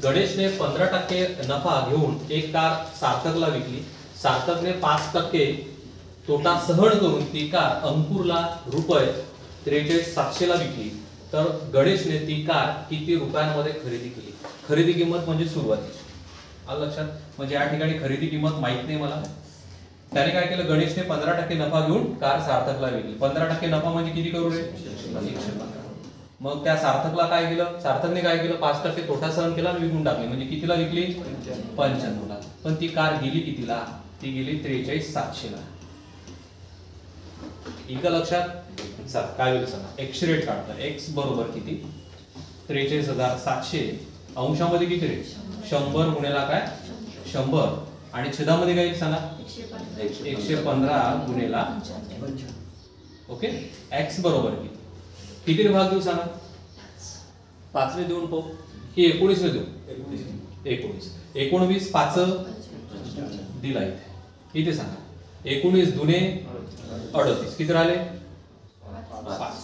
गणेशने 15% नफा घेऊन एक कार सार्थकला विकली. सार्थकने 5% तोटा सहन करून ती कार अंकुरला रुपये 43,700 ला विकली. तर गणेशने ती कार किती रुपयांमध्ये खरेदी केली? खरेदी किंमत म्हणजे सुरुवातीची. आलं लक्षात? म्हणजे या ठिकाणी खरेदी किंमत माहित नाही मला. त्याने काय केलं? गणेशने 15% नफा घेऊन कार सार्थकला विकली. 15% नफा म्हणजे किती करोड आहे? 115. मग त्या सार्थकला काय केलं? सार्थकने काय केलं? 5% तोटा सहन केला आणि विकून टाकली. म्हणजे कितीला विकली? 95 ला. पण ती कार गेली कितीला? ती गेली 43,700 ला. इथं लक्षात? चला काय होईल सांगा. एक्स रेट काढता. एक्स बरोबर किती? 43,700 अंशामध्ये किती रे? 100 गुणिला काय? 100 आणि छेदामध्ये काय सांगा? 115 गुणिला. ओके. एक्स बरोबर किती? किती भाग देऊ सांगा? 5 ने देऊन पाहू की 19 ने देऊ? 19. 19 5 दिला इथे. इथे सांगा. 19 दुने 38. किती राहिले? 5.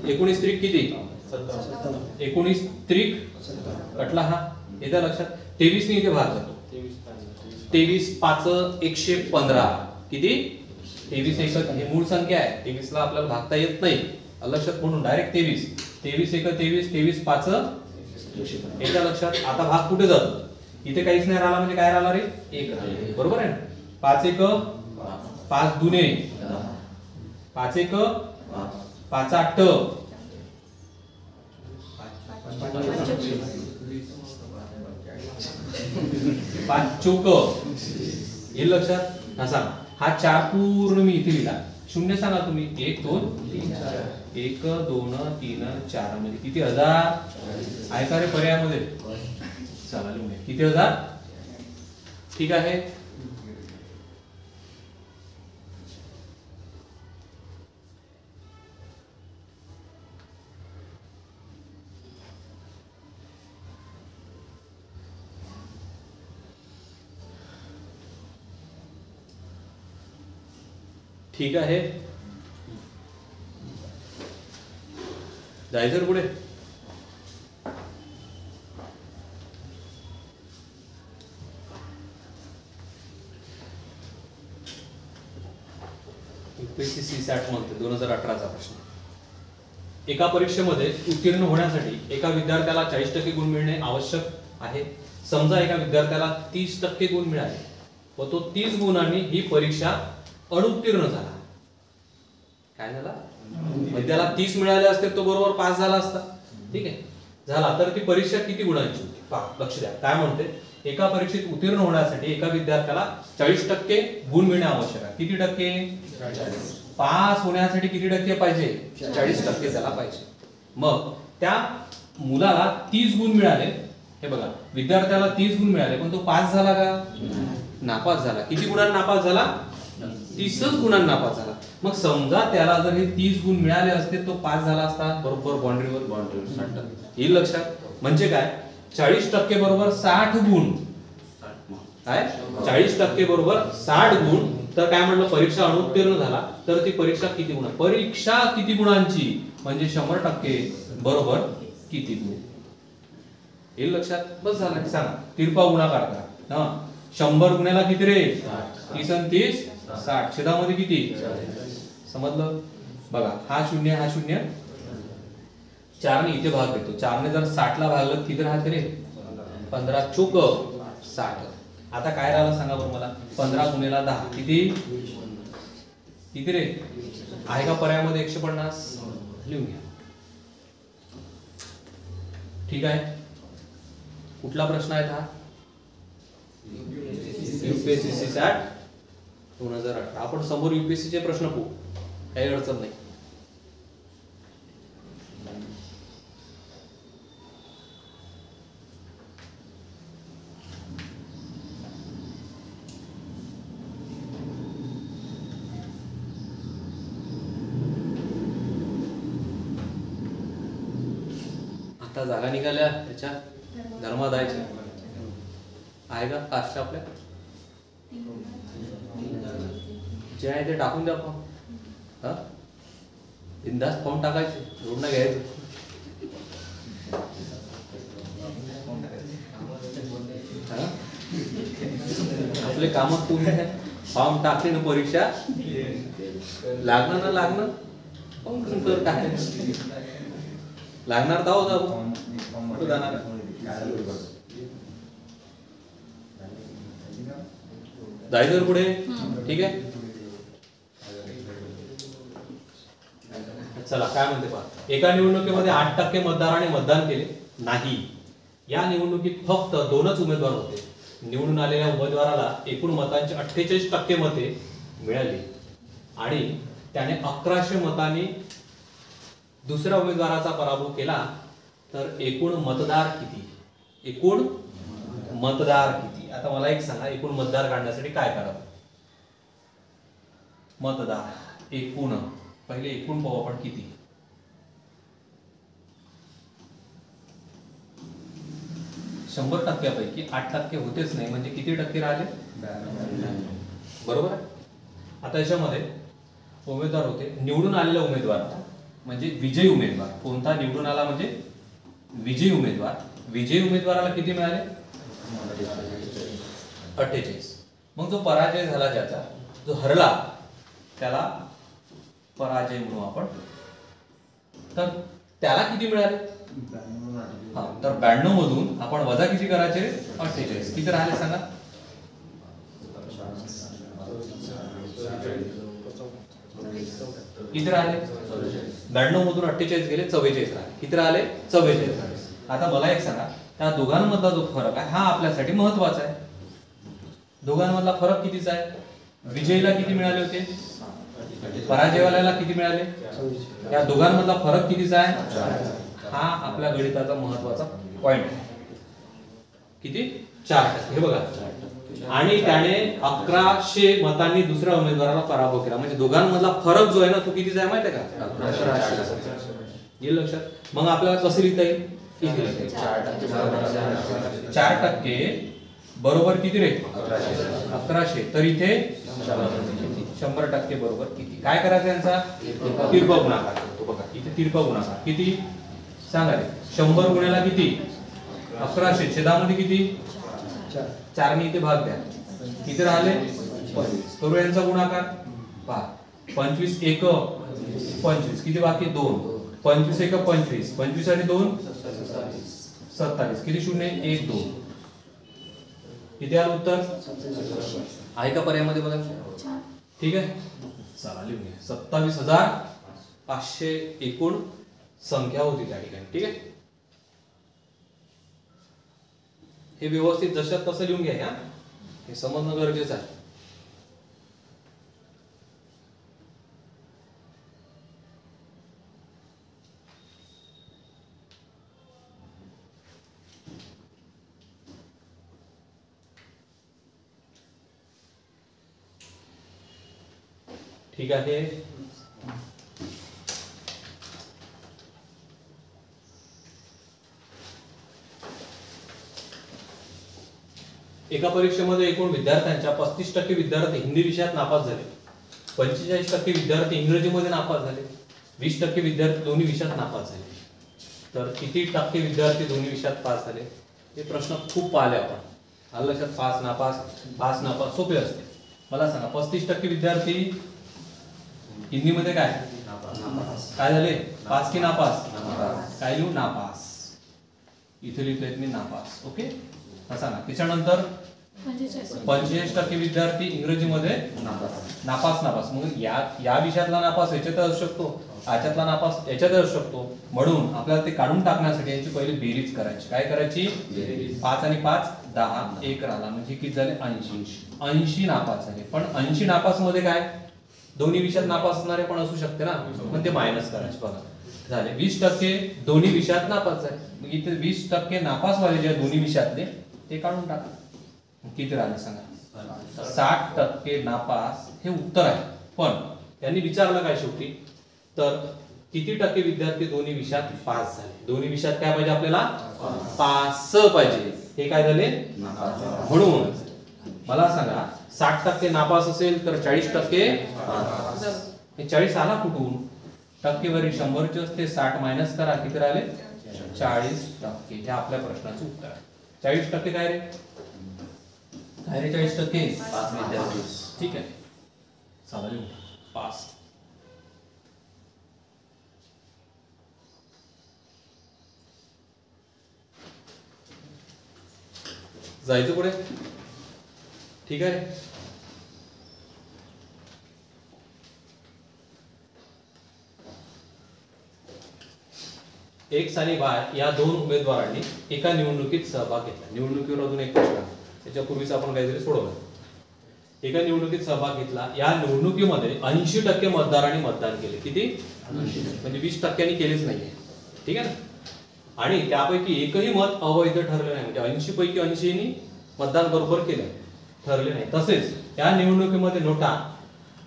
19 त्रिक किती? 19 त्रिक कटला हा. येत्या लक्षात? 23 ने इथे भाग जातो. 23 5 115. किती? 23 एक हे मूळ संख्या आहे. 23 ला आपल्याला भागता येत नाही. लक्षात? म्हणून डायरेक्ट 23. 23 एक 23. 23 5 115. येत्या लक्षात? आता भाग कुठे जातो? इथे काहीच नाही राहिला म्हणजे काय राहिला रे? 1 राहिला. बरोबर आहे ना? 5 1 5 दुने 5 1 5 8 5 चौक. हे लक्षात? हा सांगा. हा 4 पूर्ण मी इथे लिहिला. शून्य सांगा तुम्ही. 1 2 3 4. 1 2 3 4 म्हणजे किती? 1000 आहे का रे पर्यायामध्ये? चला लिहूया. किती? 1000. ठीक आहे. ठीक आहे. जायचं पुढे. UPSC SAT म्हणते 2018चा प्रश्न. एका परीक्षेमध्ये उत्तीर्ण होण्यासाठी एका विद्यार्थ्याला 40% गुण मिळणे आवश्यक आहे. समजा एका विद्यार्थ्याला 30% गुण मिळाले व तो 30 गुणांनी ही परीक्षा अनुत्तीर्ण झाला. काय झाला? म्हणजे त्याला 30 मिळाले असते तो बरोबर पास झाला असता. ठीक आहे. झाला तर ती परीक्षा किती गुणांची होती? पहा लक्ष द्या. काय म्हणते? एका परीक्षेत उत्तीर्ण होण्यासाठी एका विद्यार्थ्याला 40% गुण मिळणे आवश्यक आहे. किती टक्के? 40. पास होण्यासाठी किती टक्के पाहिजे? 40% त्याला पाहिजे. मग त्या मुलाला 30 गुण मिळाले. हे बघा, विद्यार्थ्याला 30 गुण मिळाले पण तो पास झाला का? नापास झाला. किती गुणांना नापास झाला? 30 गुणांना नापास झाला. मग समजा त्याला जर हे 30 गुण मिळाले असते तो पास झाला असता. बरोबर बाउंड्रीवर 60%. हे लक्षात? म्हणजे काय? 40% बरोबर 60 गुण. काय? 40% बरोबर 60 गुण. तर काय म्हटलं? परीक्षा अनुत्तीर्ण झाला. तर ती परीक्षा किती गुण? परीक्षा किती गुणांची म्हणजे 100% बरोबर किती गुण? हे लक्षात? बस झालं. सांगा. तिरपा गुणाकार करा. हा 100 गुण्याला किती रे? 30 आणि 30 60. छेदामध्ये किती? समजलं? बघा हा शून्य हा शून्य. 4 ने इथे भाग देतो. 4 ने जर 60 ला भागलं किती राहते रे? 15 चौक 60. आता काय राहिलं सांगा बरं मला? 15 गुणिला 10 किती? किती रे? आहे का पर्यायामध्ये 150? लिहून घ्या. ठीक आहे. कुठला प्रश्न आहे हा? UPSC SAT 2018. आपण समोर UPSC चे प्रश्न पाहू. काही अडचण नाही. आता जागा निघाल्या त्याच्या धर्मादायच्या. आहे का कास्ट आपल्या? जे आहे ते टाकून द्या फॉर्म. हा बिंदास फॉर्म टाकायचे. रोड ना घ्यायचं. आपले काम पूर्ण आहे. फॉर्म टाकले ना परीक्षा लागणार ना लागणार तर काय लागणार जाऊ जाणार जायचं पुढे. ठीक आहे चला काय म्हणते पहा. एका निवडणुकीमध्ये 8% मतदारांनी मतदान केले नाही. या निवडणुकीत फक्त 2च उमेदवार होते. निवडून आलेल्या उमेदवाराला एकूण मतांची 48% मते मिळाली आणि त्याने 1100 मतांनी दुसऱ्या उमेदवाराचा पराभव केला. तर एकूण मतदार किती? एकूण मतदार किती? आता मला एक सांगा, एकूण मतदार काढण्यासाठी काय करावं? मतदार एकूण, पहिले एकूण पाहू आपण किती. शंभर टक्क्यापैकी 8% होतेच नाही, म्हणजे किती टक्के राहिले? बरोबर आहे. आता याच्यामध्ये उमेदवार होते, निवडून आलेला उमेदवार म्हणजे विजयी उमेदवार. कोणता निवडून आला म्हणजे विजयी उमेदवार. विजयी उमेदवाराला किती मिळाले? 48. मग जो पराजय झाला, ज्याचा जो हरला त्याला पराजय म्हणू आपण. तर त्याला किती मिळाले? हा, तर 92 मधून आपण वजा किती करायचे? 48. किती राहिले सांगा? किती राहिले? 92 मधून 48 गेले, 44 राहिले. किती राहिले? 44 राहिले. आता मला एक सांगा, त्या दोघांमधला जो फरक आहे हा आपल्यासाठी महत्वाचा आहे. दोघांमधला फरक कितीचा आहे? विजयीला किती मिळाले होते? पराजयवाल्याला किती मिळाले? या दोघांमधला फरक कितीचा आहे? हा आपल्या गणिताचा महत्वाचा पॉइंट आहे. किती? 4%. हे बघा. आणि त्याने 1100 मतांनी दुसऱ्या उमेदवाराला पराभव केला. म्हणजे दोघांमधला फरक जो आहे ना, तो कितीचा आहे माहिती आहे का? 1100. येईल लक्षात? मग आपल्याला कसं लिहिता येईल? 4% बरोबर किती रे? 1100. तर इथे 100% बरोबर किती? काय करायचं यांचा? तिरपा गुणाकार. तो बघा इथे तिरपा गुणाकार किती सांगा रे. 100 गुणिला किती? 1100. छेदामध्ये किती? 4 ने इथे भाग द्या. किती राहिले? 25. करू यांचा गुणाकार. पहा 25 एक 25. किती बाकी? 2. 25 एक 25. 25 आणि 2 27. किती शून्य? 1 2. किती आलं उत्तर? आहे का पर्यायामध्ये? बघा. ठीक आहे चला लिहून घ्या. 27,500 एकूण संख्या होती त्या ठिकाणी. ठीक आहे, हे व्यवस्थित जशात तसं लिहून घ्या. हे समजणं गरजेचं आहे. ठीक आहे. एका परीक्षेमध्ये एकूण विद्यार्थ्यांच्या 35% विद्यार्थी हिंदी विषयात नापास झाले, 45% विद्यार्थी इंग्रजीमध्ये नापास झाले, 20% विद्यार्थी दोन्ही विषयात नापास झाले. तर किती टक्के विद्यार्थी दोन्ही विषयात पास झाले? हे प्रश्न खूप आले आपण. आलं लक्षात? पास नापास, पास नापास सोपे असते. मला सांगा 35% विद्यार्थी हिंदीमध्ये काय काय झाले? पास की नापास? काय लिहू? नापास. इथे लिहितोय मी नापास. ओके सांगा. त्याच्यानंतर 45% विद्यार्थी इंग्रजीमध्ये नापास नापास. मग या विषयातला नापास याच्यात असू शकतो, याच्यातला नापास याच्यात असू शकतो. म्हणून आपल्याला ते काढून टाकण्यासाठी यांची पहिली बेरीज करायची. काय करायची? 5 आणि 5 10, 1 राहिला म्हणजे किती झाले? 80. 80 नापास झाले. पण 80 नापास मध्ये काय दोन्ही विषयात नापास असणारे पण असू शकते ना, पण ते मायनस करायचे. बघा झाले 20% दोन्ही विषयात नापास झाले. मग इथे 20% नापास वाले जे दोन्ही विषयातले ते काढून टाका. किती राहिले सांगा? 60% नापास हे उत्तर आहे. पण त्यांनी विचारलं काय शेवटी? तर किती टक्के विद्यार्थी दोन्ही विषयात पास झाले? दोन्ही विषयात काय पाहिजे आपल्याला? पास पाहिजे. हे काय झाले? म्हणून मला सांगा 60% नापास असेल तर 40% हे 40 आला कुठून? टक्केवारी 100 ची असते, 60 मायनस करा, किती राहिले? 40%. हे आपल्या प्रश्नाचं उत्तर आहे. 40% काय रे? काय रे 40%? 5 विद्यार्थी. ठीक आहे, चालेल. 5. जायचं पुढे. ठीक आहे. X आणि Y या दोन उमेदवारांनी एका निवडणुकीत सहभाग घेतला. निवडणुकीवर अजून एक प्रश्न आहे, त्याच्यापूर्वीच आपण काहीतरी सोडवलं. एका निवडणुकीत सहभाग घेतला. या निवडणुकीमध्ये 80% मतदारांनी मतदान केले. किती? म्हणजे 20% केलेच नाहीये. ठीक आहे ना. आणि त्यापैकी एकही मत अवैध ठरले नाही. म्हणजे 80 पैकी 80नी मतदान बरोबर केलं, ठरले नाही. तसेच या निवडणुकीमध्ये नोटा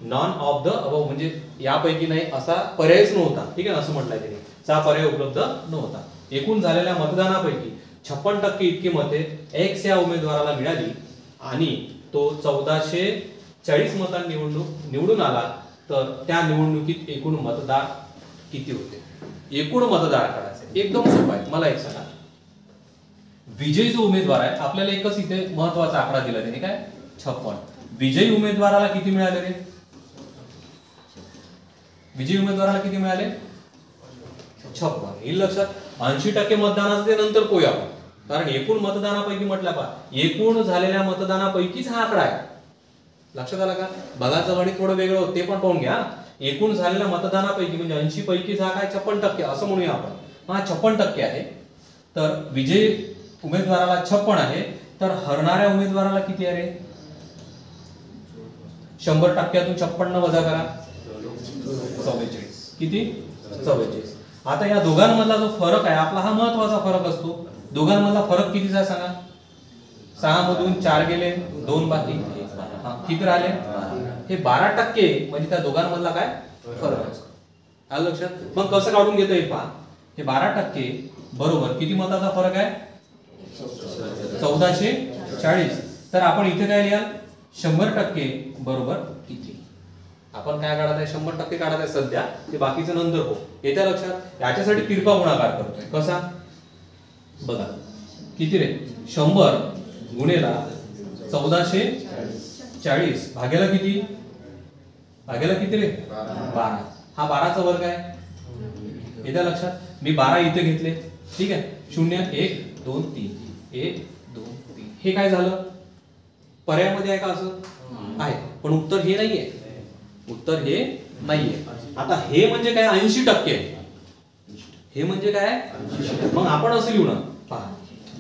नॉन ऑफ द अबव म्हणजे यापैकी नाही असा पर्यायच नव्हता. ठीक आहे ना, असं म्हटलंय त्यांनी. चा पर्याय उपलब्ध नव्हता. एकूण झालेल्या मतदानापैकी 56% इतकी मते एक्स या उमेदवाराला मिळाली आणि तो 1440 मतांनी निवडून आला. तर त्या निवडणुकीत एकूण मतदार किती होते? एकूण मतदार काढायचे. एकदम सोपं आहे. मला एक सांगा, विजयी जो उमेदवार आहे, आपल्याला एकच इथे महत्वाचा आकडा दिला त्याने, काय? 56. विजयी उमेदवाराला किती मिळाले रे? विजयी उमेदवाराला किती मिळाले? 56. हे लक्षात. 80% मतदानाचे नंतर कोई आपण, कारण एकूण मतदानापैकी म्हटलं पा, एकूण झालेल्या मतदानापैकीच हा आकडा आहे. लक्षात आला का? बघाचं गणित थोडं वेगळं होतं, ते पण पाहून घ्या. एकूण झालेल्या मतदानापैकी म्हणजे 80 पैकीच हा काय 56% असं म्हणूया आपण. हा 56% आहे. तर विजयी उमेदवाराला 56 आहे. तर हरणाऱ्या उमेदवाराला किती आहे रे? 100%तून 56 वजा करा, 44. किती? 44. आता या दोघांमधला जो फरक आहे आपला, हा महत्वाचा फरक असतो. दोघांमधला फरक कितीचा सांगा? 6 मधून 4 गेले, 2 बाकी, किती राहिले? हे 12% म्हणजे त्या दोघांमधला काय फरक असतो. आलं लक्षात? मग कसं काढून घेता येईल पहा. हे 12% बरोबर किती मताचा फरक आहे? 1440. तर आपण इथे काय लिहाल? 100% बरोबर किती? आपण काय काढत आहे? 100% काढत आहे सध्या, ते बाकीचं नंतर हो. येत्या लक्षात? याच्यासाठी तिरपा गुणाकार करतोय. कसा? बघा किती रे? 100 गुणेला 1440 भागेला किती? भागेला किती रे? 12. हा 12चा वर्ग आहे. येत्या लक्षात? मी 12 इथे घेतले. ठीक आहे. 0 1 2 3 1 2 3. हे काय झालं? पर्यायामध्ये आहे का? असं आहे, पण उत्तर हे नाहीये. उत्तर हे नाहीये. आता हे म्हणजे काय? 80%. हे म्हणजे काय? मग आपण असं लिहू ना, पहा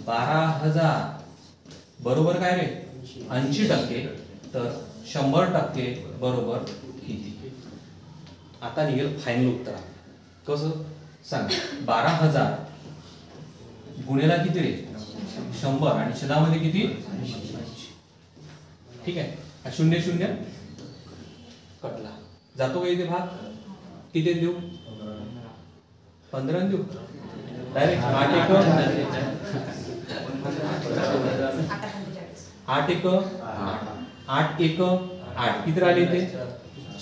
12,000 बरोबर काय रे? 80%. तर 100% बरोबर किती? आता निघेल फायनल उत्तर. कसं सांग? 12,000 गुणेला किती रे? 100 आणि छेदामध्ये किती? 80. ठीक आहे. 0 0 कटला जातो का इथे भाग? किती देऊ? 15 देऊ डायरेक्ट. 8 1 8 1 8 1 8. किती राहिले इथे?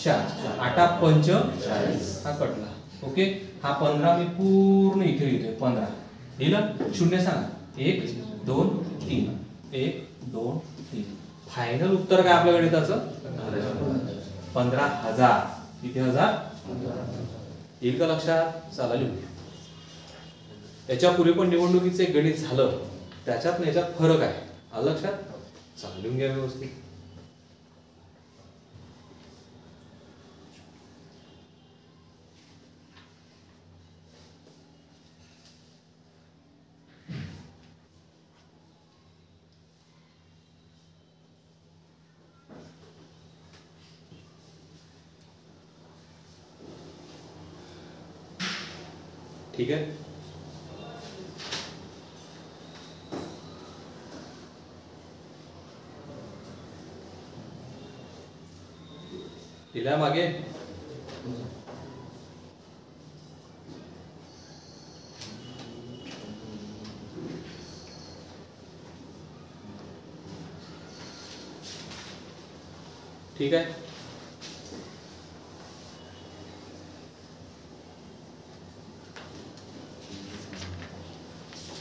4. 8 5 हा कटला. ओके. हा 15 मी पूर्ण इथे लिहितोय. 15 लिहिलं. 0 सांगा. 1 2 3 1 2 3. फायनल उत्तर काय आपल्या गणिताचं? 15,000. किती हजार? येईल का लक्षात? चला लिहूया. याच्या पूर्वी पण निवडणुकीचे गणित झालं, त्याच्यात याच्यात फरक आहे. आलं लक्षात? चला लिहून घ्या व्यवस्थित. ठीक आहे. दिल्या मागे. ठीक आहे.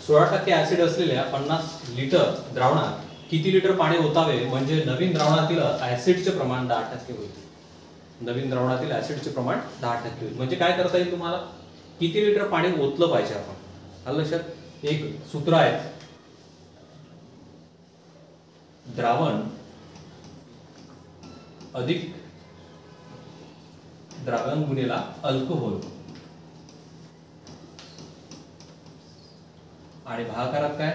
16% ऍसिड असलेल्या 50 लिटर द्रावणात किती लिटर पाणी ओतावे म्हणजे नवीन द्रावणातील ऍसिडचे प्रमाण 10% होईल. नवीन द्रावणातील ऍसिडचे प्रमाण 10% होईल. म्हणजे काय करता येईल तुम्हाला, किती लिटर पाणी ओतलं पाहिजे आपण. आलं लक्षात. एक सूत्र आहे, द्रावण अधिक द्रावण गुणिला अल्कोहोल आणि भागाकारात काय,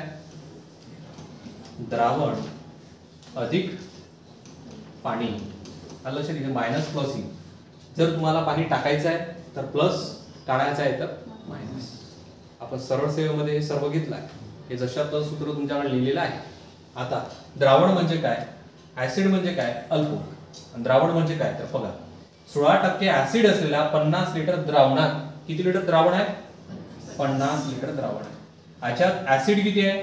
द्रावण अधिक पाणी. आलं लक्षात. इथे मायनस प्लस येईल. जर तुम्हाला पाणी टाकायचं आहे तर प्लस, काढायचं आहे तर मायनस. आपण सरळ सेवेमध्ये हे सर्व घेतलं आहे. हे जशातलं सूत्र तुमच्याकडे लिहिलेलं आहे. आता द्रावण म्हणजे काय, ऍसिड म्हणजे काय, अल्कोहोल. द्रावण म्हणजे काय तर बघा, 16% ऍसिड असलेल्या 50 लिटर द्रावणात किती लिटर द्रावण आहे, 50 लिटर द्रावण आहे. याच्यात ऍसिड किती आहे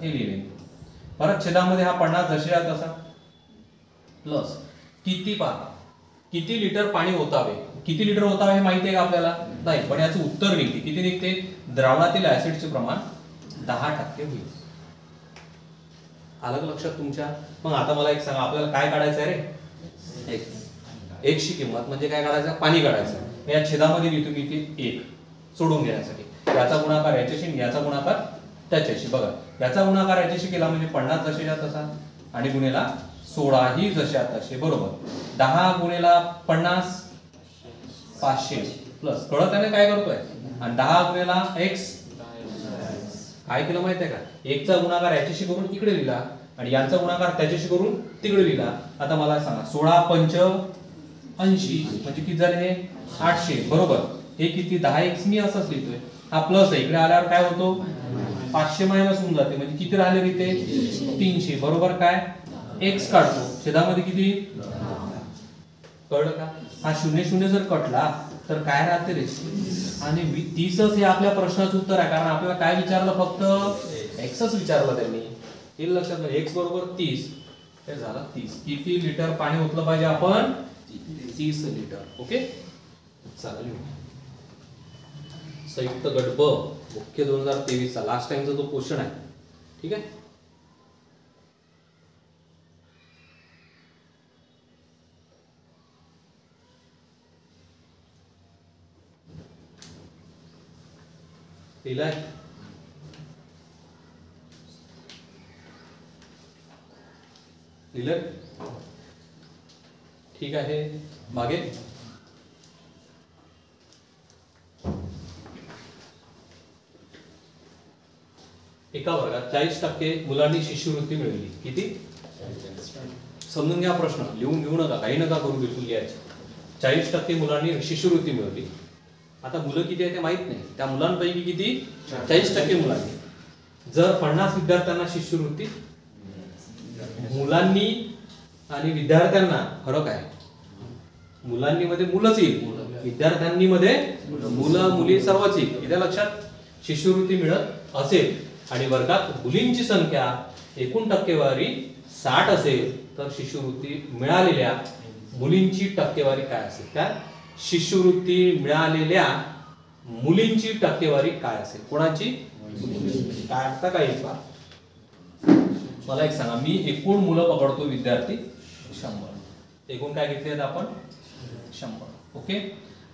हे लिहिले. परत छेदामध्ये हा 50 जसे आहे तसा प्लस किती, पहा किती लिटर पाणी ओतावे. किती लिटर ओतावे हे माहिती आहे का आपल्याला, नाही, पण याचं उत्तर निघते. किती निघते, द्रावणातील ऍसिडचे प्रमाण 10% होईल. आलं लक्षात तुमच्या. मग आता मला एक सांगा, आपल्याला काय काढायचं आहे रे, एक्स ची किंमत म्हणजे काय काढायचं, पाणी काढायचं. या छेदामध्ये लिहितो मी ते 1 सोडून घेण्यासाठी. याचा गुणाकार याच्याशी, याचा गुणाकार त्याच्याशी. बघा, याचा गुणाकार याच्याशी केला म्हणजे 50 जसेच्या तसा आणि गुणेला 16 ही जशा तसे. बरोबर, 10 गुणेला 50 500 प्लस कळत काय करतोय, आणि 10 गुणेला एक्स काय केलं माहितीये का, 1 चा गुणाकार याच्याशी करून इकडे लिहिला आणि यांचा गुणाकार त्याच्याशी करून तिकडे लिहिला. आता मला सांगा, 16 पंच 80 म्हणजे किती झाले हे 800. बरोबर, हे किती 10x मी असंच लिहितोय. हा प्लस आहे, इकडे आल्यावर काय होतो 500 मायनस होऊन जाते म्हणजे किती राहिले इथे 300. बरोबर, काय x काढतो छेदामध्ये किती, कळलं का. हा 0 0 जर कटला तर काय राहते रे, आणि 30च हे आपल्या प्रश्नाचं उत्तर आहे. कारण आपल्याला काय विचारलं, फक्त एक्सच विचारलं त्यांनी. हे लक्षात घ्या, x बरोबर 30 हे झालं 30. किती लिटर पाणी ओतलं पाहिजे आपण, 30 लिटर. ओके, चालेल. संयुक्त गट ब मुख्य 2023 चा लास्ट टाइमचा तो क्वेश्चन आहे. ठीक आहे, लिहिलाय. लिहिलं, ठीक आहे. मागे एका वर्गात 40% मुलांनी शिष्यवृत्ती मिळवली. किती, समजून घ्या प्रश्न, लिहून घेऊ नका, काही नका करू, बिलकुल लिहायचे. 40% मुलांनी शिष्यवृत्ती मिळवली. आता मुलं किती आहे ते माहित नाही, त्या मुलांपैकी किती 40% मुलांनी. जर 50 विद्यार्थ्यांना शिष्यवृत्ती, मुलांनी आणि विद्यार्थ्यांना फरक आहे. मुलांनी मध्ये मुलंच येईल, विद्यार्थ्यांनी मध्ये मुलं मुली सर्वच येईल. इथे लक्षात, शिष्यवृत्ती मिळत असेल आणि वर्गात मुलींची संख्या एकूण टक्केवारी 60 असेल तर शिष्यवृत्ती मिळालेल्या मुलींची टक्केवारी काय असेल, त्या शिष्यवृत्ती मिळालेल्या मुलींची टक्केवारी काय असेल, कोणाची, काय अर्थ काय येईल. मला एक सांगा, मी एकूण मुलं पकडतो विद्यार्थी 100, एकूण काय घेतले आपण 100. ओके,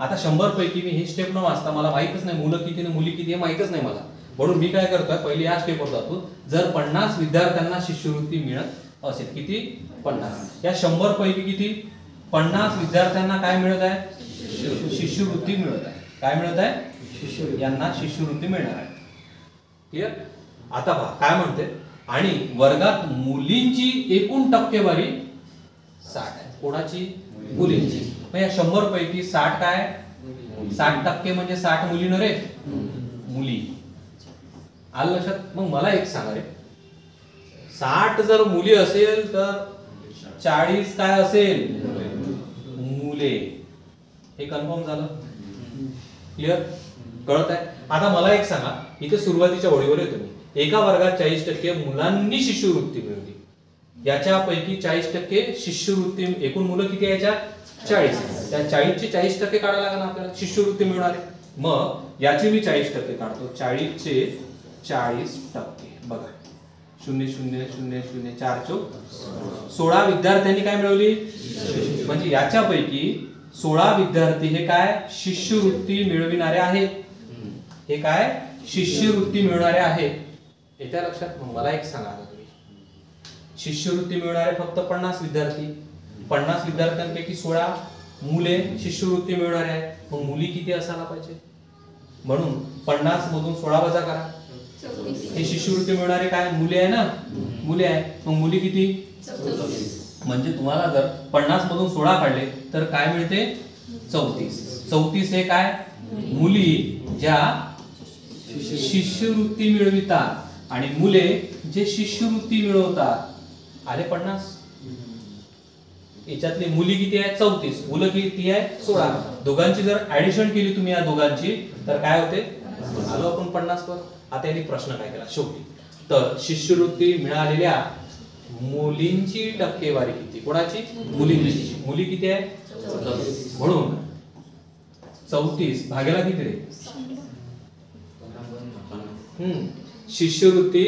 आता 100 पैकी मी ही स्टेप न वाचता, मला माहितच नाही मुलं किती आणि मुली किती हे माहितच नाही मला, म्हणून मी काय करतोय, पहिले या स्टेपवर जातो. जर 50 विद्यार्थ्यांना शिष्यवृत्ती मिळत असेल, किती 50, या 100 पैकी किती 50 विद्यार्थ्यांना काय मिळत आहे, शिष्यवृत्ती मिळत आहे. काय मिळत आहे, यांना शिष्यवृत्ती मिळणार आहे. क्लिअर. आता पहा काय म्हणते, आणि वर्गात मुलींची एकूण टक्केवारी 60 आहे. कोणाची, मुलींची. मग या 100 पैकी 60 काय, 60% म्हणजे 60 मुली न रे, मुली. आलं लक्षात. मग मला एक सांगा रे, 60 जर मुली असेल तर 40 काय असेल, मुले. हे कन्फर्म झालं, क्लिअर, कळत आहे. आता मला एक सांगा, इथे सुरुवातीच्या ओळीवर येतो मी. एका वर्गात 40% मुलांनी शिष्यवृत्ती मिळवली, याच्यापैकी 40% शिष्यवृत्ती, एकूण मुलं किती आहे याच्यात 40, त्या 40 चे 40% काढायला लागणार आपल्याला, शिष्यवृत्ती मिळणार आहे. मग याचे मी 40% काढतो, 40 चे 40%. बघा 0.000004 16 विद्यार्थ्यांनी काय मिळवली, म्हणजे याच्यापैकी 16 विद्यार्थी हे काय शिष्यवृत्ती मिळविणारे आहेत. हे काय शिष्यवृत्ती मिळवणारे आहेत. येत्या लक्षात. मला एक सांगा, तुम्ही शिष्यवृत्ती मिळवणारे फक्त 50 विद्यार्थी, 50 विद्यार्थ्यांपैकी 16 मुले शिष्यवृत्ती मिळवणारे आहेत. मग मुली किती असायला पाहिजे, म्हणून 50 मधून 16 वजा करा. हे शिष्यवृत्ती मिळणारे काय मुले आहे ना, मुले आहे. मग मुली किती, म्हणजे तुम्हाला जर 50 मधून 16 काढले तर काय मिळते 34. 34 हे काय मुली ज्या शिष्यवृत्ती मिळवितात आणि मुले जे शिष्यवृत्ती मिळवतात. आले 50. याच्यातली मुली किती आहे 34, मुलं किती आहे 16. दोघांची जर ऍडिशन केली तुम्ही या दोघांची तर काय होते, आलो आपण 50 वर. आता यांनी प्रश्न काय केला शेवटी, तर शिष्यवृत्ती मिळालेल्या मुलींची टक्केवारी किती, कोणाची, मुलींची. मुली किती आहे 34, म्हणून 34 भागेला किती रे, शिष्यवृत्ती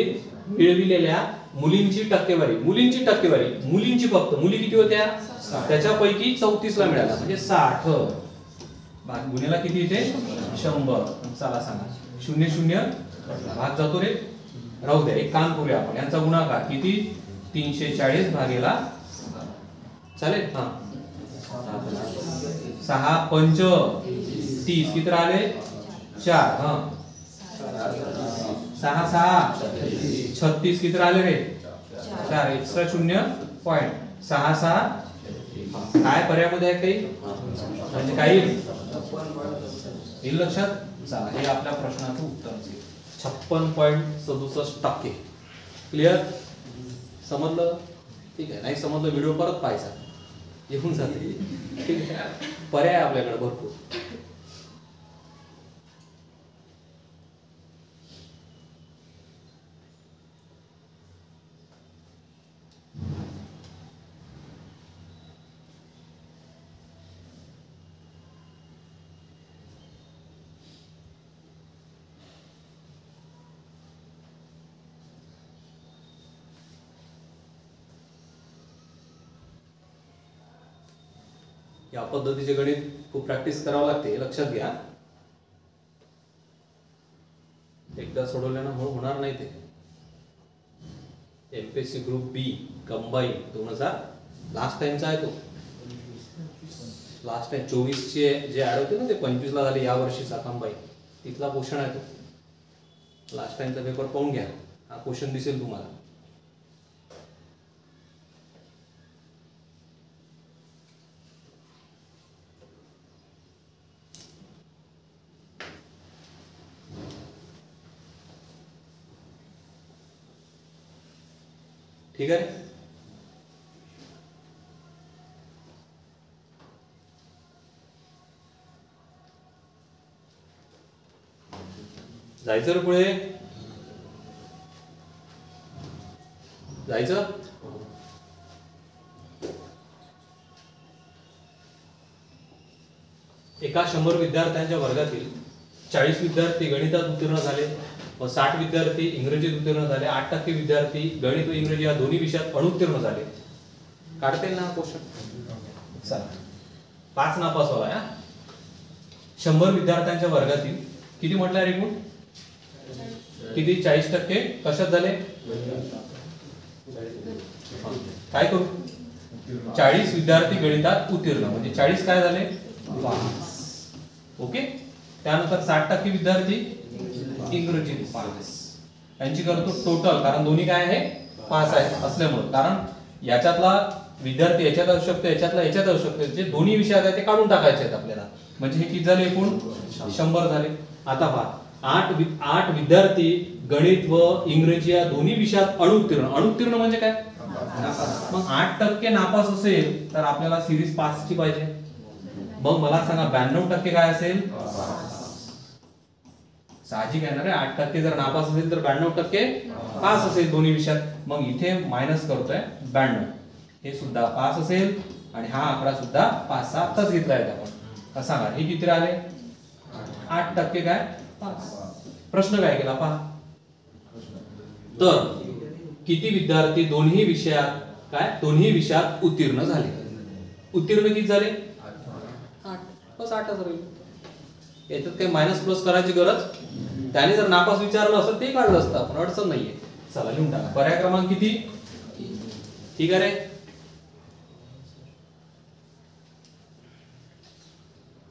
मिळविलेल्या मुलींची टक्केवारी. मुलींची टक्केवारी, मुलींची फक्त मुली किती होत्या, त्याच्यापैकी 34 ला मिळाला, म्हणजे 60 गुन्हेला किती येते 100. चला सांगा 0 भाग जातो रे, राहू द्या. एक काम करूया आपण, यांचा गुणाकार किती 340 भागेला चालेल. हा 6 पंच 30 किती राहिले 4. हा 6 6 36 किती राहिले रे 4. एक्स्ट्रा 0.66. काय पर्यायामध्ये आहे काही, म्हणजे काही येईल लक्षात. चला हे आपल्या प्रश्नाचं उत्तर असेल 56.67%. क्लिअर, समजलं. ठीक आहे, नाही समजलं व्हिडिओ परत पाहायचा, येऊन जाते. ठीक आहे, पर्याय आपल्याकडे भरपूर. या पद्धतीचे गणित खूप प्रॅक्टिस करावं लागते, लक्षात घ्या. एकदा सोडवल्यानं होणार नाही ते. एमपीएससी ग्रुप बी कंबाईन 2000 लास्ट टाइमचा आहे तो. लास्ट टाइम 24 चे जे ऍड होते ना ते 25 ला झाले, या वर्षीचा कंबाईन तिथला क्वेश्चन आहे तो. लास्ट टाइमचा पेपर पाहून घ्या, हा क्वेश्चन दिसेल तुम्हाला. ठीक आहे, जायचं रे पुढे, जायचं. एका 100 विद्यार्थ्यांच्या वर्गातील 40 विद्यार्थी गणितात उत्तीर्ण झाले व 60 विद्यार्थी इंग्रजीत उत्तीर्ण झाले. 8% विद्यार्थी गणित व इंग्रजी या दोन्ही विषयात अनुत्तीर्ण झाले. काढता येईल ना क्वेश्चन. चला 5 नापास व्हावा. 100 विद्यार्थ्यांच्या वर्गातील किती म्हटलं रे, एकूण किती 40% कशात झाले, काय करू 40 विद्यार्थी गणितात उत्तीर्ण, म्हणजे 40 काय झाले पास. ओके, त्यानंतर 60% विद्यार्थी इंग्रजीत पास. यांची करतो टोटल, कारण दोन्ही काय आहे पास आहे असल्यामुळे. कारण याच्यातला विद्यार्थी याच्यात असू शकतो, याच्यातला याच्यात असू शकतो, जे दोन्ही विषयात आहे ते काढून टाकायचे आहेत आपल्याला. म्हणजे हे किती झाले एकूण 100 झाले. आता पहा 8 विद्यार्थी गणित व इंग्रजी या दोन्ही विषयात अनुत्तीर्ण. अनुत्तीर्ण म्हणजे काय, मग 8% नापास असेल तर आपल्याला सिरीज पासची पाहिजे. मग मला सांगा 92% काय असेल, साहजिक आहे ना रे. 8% जर नापास असेल तर 92% पास असेल दोन्ही विषयात. मग इथे मायनस करतोय 92, हे सुद्धा पास असेल आणि हा आकडा सुद्धा 5 आताच घेतलाय आपण. सांगा हे किती राहिले 8% काय पास. प्रश्न काय केला पहा, तर किती विद्यार्थी दोन्ही विषयात उत्तीर्ण झाले? उत्तीर्ण किती झाले? 8. बस 8च राहील. याच्यात काही मायनस प्लस करायची गरज. त्याने जर नापास विचारलं असतं ते काढलं असतं, पण अडचण नाहीये. चला लिहून टाका. पर्याय क्रमांक किती? ठीक आहे रे.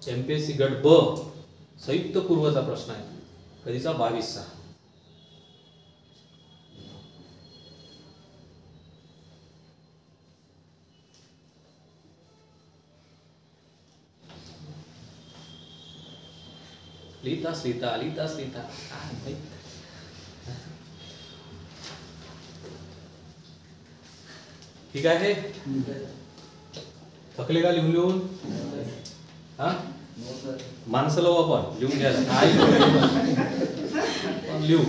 एमपीएससी गट ब संयुक्त पूर्वचा प्रश्न आहे. कधीचा? 22चा. लिहिता ठीक आहे. थकले का लिहून? हा, माणसं लावू आपण लिहून घ्यायला. लिहू.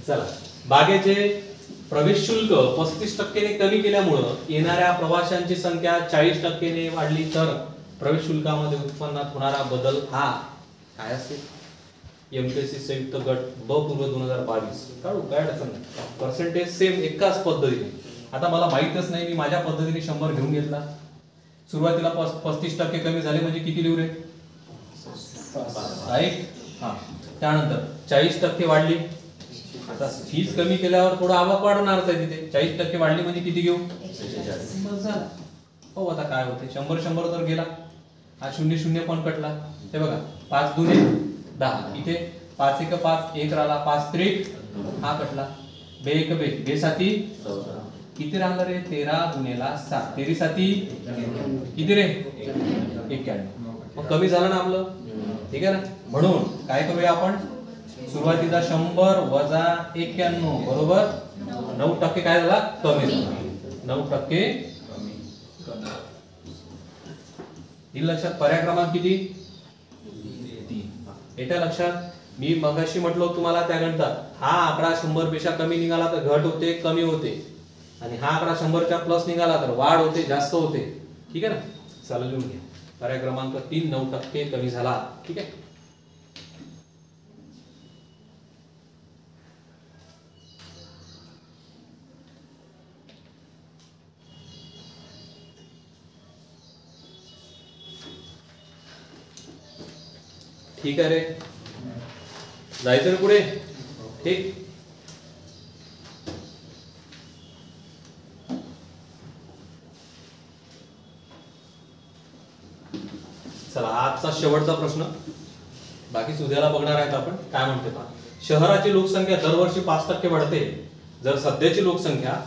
चला. बागेचे प्रवेश शुल्क 35% कमी केल्यामुळं येणाऱ्या प्रवाशांची संख्या 40% वाढली तर प्रवेश शुल्कामध्ये उत्पन्नात होणारा बदल हा काय असेल? एमपीएससी संयुक्त गट ब पूर्व 2022 काढू, काय अडचण नाही. पर्सेंटेज सेम एकाच पद्धतीने. आता मला माहितच नाही, मी माझ्या पद्धतीने 100 घेऊन घेतला. सुरुवातीला 35% कमी झाले म्हणजे किती लिहू रे? राईट. हा, त्यानंतर 40% वाढली. आता फीस कमी केल्यावर थोडा आवाक वाढणारच आहे तिथे. 40% वाढली म्हणजे किती घेऊ? 46. हो, आता काय होते? 100 तर गेला. हा 0 पण कटला. हे बघा, 5 दुने 10. इथे 5 1 5 1 राहिला. 5 त्रिक हा कटला. 2 1 2 2 साती 14. किती राहिलं रे? 13 गुणेला 7. 13 साती किती रे? 91. मग कमी झालं ना आपलं. ठीक आहे ना. म्हणून काय करूया आपण? सुरुवातीचा 100 वजा 91 बरोबर 9% काय झाला? कमी झाला. 9% ही लक्षात. पर्याय क्रमांक किती? 3. येत्या लक्षात. मी मगाशी म्हटलो तुम्हाला त्या गणितात, हा आकडा 100 पेक्षा कमी निघाला तर घट होते, कमी होते, आणि हा आकडा 100च्या प्लस निघाला तर वाढ होते, जास्त होते. ठीक आहे ना. चला लिहून घ्या. पर्याय क्रमांक 3 9% कमी झाला. ठीक आहे. ठीक आहे रे. जायचं रे पुढे. ठीक. चला, आजचा शेवटचा प्रश्न. बाकी उद्याला बघणार आहेत आपण. काय म्हणते पहा. शहराची लोकसंख्या दरवर्षी 5% वाढते. जर सध्याची लोकसंख्या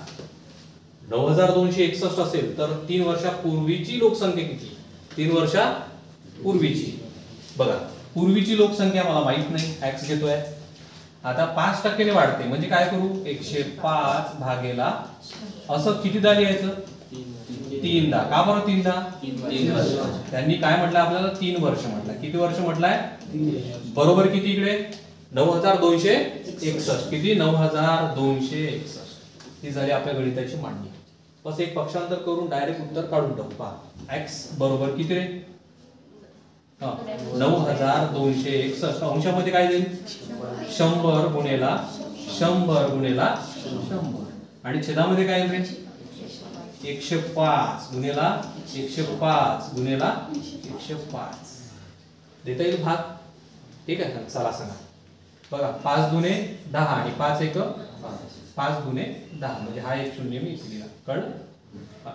9261 असेल तर 3 वर्षापूर्वीची लोकसंख्या किती? 3 वर्षापूर्वीची. बघा, पूर्वीची लोकसंख्या मला माहित नाही, एक्स घेतोय. आता 5% ने वाढते म्हणजे काय करू? 105 भागेला असं कितीदा लिहायचं? 3दा. का बरं 3दा? 3 वर्ष. त्यांनी काय म्हटलं आपल्याला? 3 वर्ष म्हटलं. किती वर्ष म्हटलंय? बरोबर किती इकडे? 9261. किती? 9261. ही झाली आपल्या गणिताची मांडणी. बस एक पक्षांतर करून डायरेक्ट उत्तर काढून टाकू. पहा, एक्स बरोबर किती रे? 9261. अंशामध्ये काय देईल? 100 गुणेला 100 गुणेला 100. आणि छेदामध्ये काय येईल रे? 105 गुणेला 105 गुणेला 105. देता येईल भाग. ठीक आहे. चला सांगा. बघा, 5 दुने 10 आणि 5 1 5 दुने 10 म्हणजे हा एक शून्य मी इथे लिहिला. कळलं?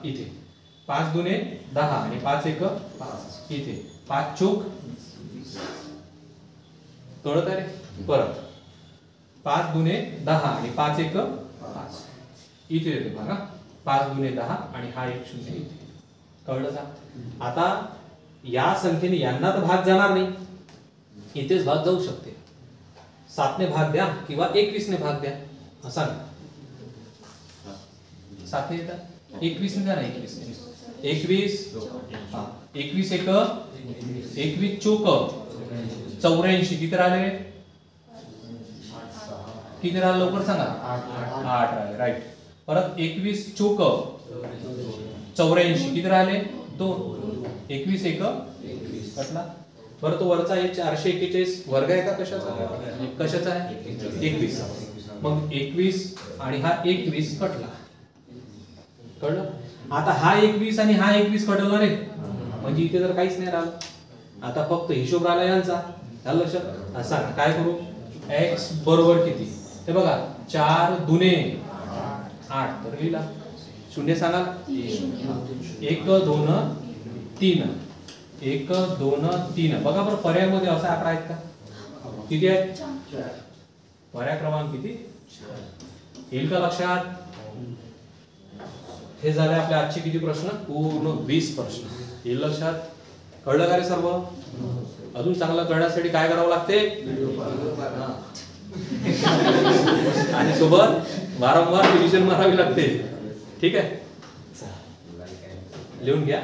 इथे 5 दुने 10 आणि 5 1 5. इथे 5 चोक. कळत आहे रे? परत 5 दुने 10 आणि 5 1 5. इथे येतो बघा. 5 दुने 10 आणि हा एक शून्य इथे. कळलं का? आता या संख्येने यांना तर भाग जाणार नाही, इथेच भाग जाऊ शकते. 7 ने भाग द्या किंवा 21 ने भाग द्या. असा 7 ने येतात. 21 ने द्या ना. 21 हा 21 1 21 चोक 84. किती राहिले? किती राहिले लवकर सांगा. 8 राहिले. राईट. परत 21 चोक 84. किती राहिले? 2. 21 1 कटला. बरं, तो वरचा 441 वर्ग आहे का? कशाचा आहे? 21. मग 21 आणि हा 21 कटला. कळलं? आता हा 21 आणि हा 21 कटला रे, म्हणजे इथे तर काहीच नाही राहिलं. आता फक्त हिशोब राहिला यांचा. झालं लक्षात? असा काय करू? x बरोबर किती ते बघा, 4 दुने 8 तर लिहिला. शून्य सांगा. 1 2 3 1 2 3. बघा बरं पर्यायामध्ये असा आकडा आहेत का? किती आहेत? पर्याय क्रमांक किती? येईल का लक्षात? हे झाले आपले आजचे किती प्रश्न? पूर्ण 20 प्रश्न. येईल लक्षात? कळलं का रे सर्व? अजून चांगलं कळण्यासाठी काय करावं लागते? आणि सोबत वारंवार रिव्हिजन मारावी लागते. ठीक आहे, लिहून घ्या.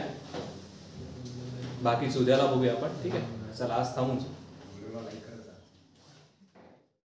बाकी उद्याला बघूया आपण. ठीक आहे, चला आज थांबून.